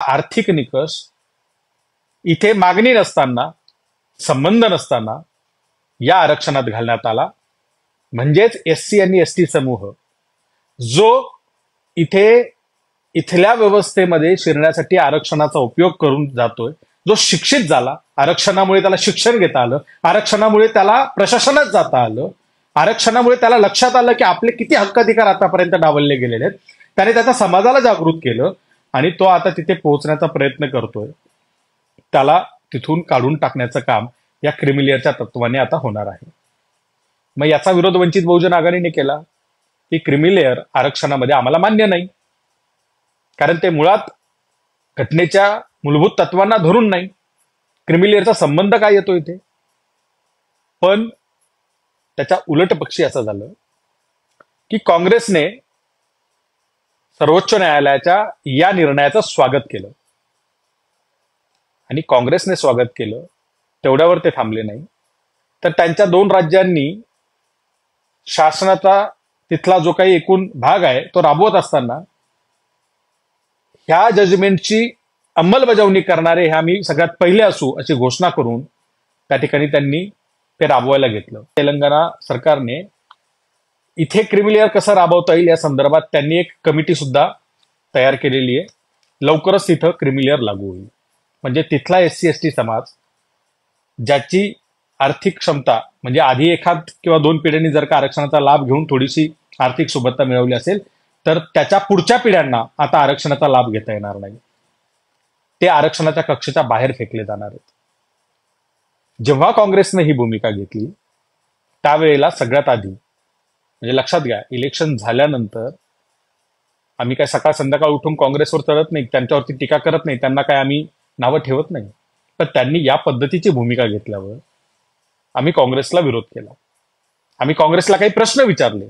आर्थिक निकष इथे मागणी नसताना, संबंध नसताना या आरक्षणात घालण्यात आला. म्हणजेच एससी आणि एसटी समूह जो इथल्या व्यवस्थेमध्ये शिरण्यासाठी आरक्षणाचा उपयोग करून जातोय, जो शिक्षित झाला, आरक्षणामुळे त्याला शिक्षण घेता आलं, आरक्षणामुळे त्याला प्रशासनात जाता आलं, आरक्षणामुळे त्याला लक्षात आलं की आपले किती हक्काधिकार आतापर्यंत डावलले गेलेले आहेत, त्याने त्याचा समाजाला जागृत केलं आणि तो आता तिथे पोहोचण्याचा प्रयत्न करतोय. त्याला तिथून काढून टाकण्याचं काम या क्रिमिलियरच्या तत्वाने आता होणार आहे. मग याचा विरोध वंचित बहुजन आघाडीने केला की क्रिमिलेअर आरक्षणामध्ये आम्हाला मान्य नाही, कारण ते मुळात घटनेच्या मूलभूत तत्वांना धरून नाही. क्रिमिलेअरचा संबंध काय येतो इथे? पण त्याच्या उलट पक्षी असं झालं की काँग्रेसने सर्वोच्च न्यायालयाच्या या निर्णयाचं स्वागत केलं. आणि काँग्रेसने स्वागत केलं तेवढ्यावर ते थांबले नाही, तर त्यांच्या 2 राज्यांनी शासनाचा तिथला जो काही एकूण भाग आहे तो राबवत असताना ह्या जजमेंटची अंमलबजावणी करणारे हे आम्ही सगळ्यात पहिले असू अशी घोषणा करून त्या ठिकाणी त्यांनी ते राबवायला घेतलं. तेलंगणा सरकारने इथे क्रिमिलेअर कसं राबवता येईल या संदर्भात त्यांनी एक कमिटी सुद्धा तयार केलेली आहे. लवकरच तिथं क्रिमिलेअर लागू होईल. म्हणजे तिथला एससी एसटी समाज ज्याची आर्थिक क्षमता म्हणजे आधी एखाद किंवा 2 पिढ्यांनी जर का आरक्षणाचा लाभ घेऊन थोडीशी आर्थिक सुबत्ता मिळवली असेल, तर त्याच्या पुढच्या पिढ्यांना आता आरक्षणाचा लाभ घेता येणार नाही. ते आरक्षणाच्या कक्षेच्या बाहेर फेकले जाणार आहेत. जेव्हा काँग्रेसने ही भूमिका घेतली त्यावेळेला सगळ्यात आधी म्हणजे लक्षात घ्या, इलेक्शन झाल्यानंतर आम्ही काय सकाळ संध्याकाळ उठून काँग्रेसवर चढत नाही, त्यांच्यावरती टीका करत नाही, त्यांना काय आम्ही नावं ठेवत नाही. तर त्यांनी या पद्धतीची भूमिका घेतल्यावर आम्ही काँग्रेसला विरोध केला. आम्ही काँग्रेसला काही प्रश्न विचारले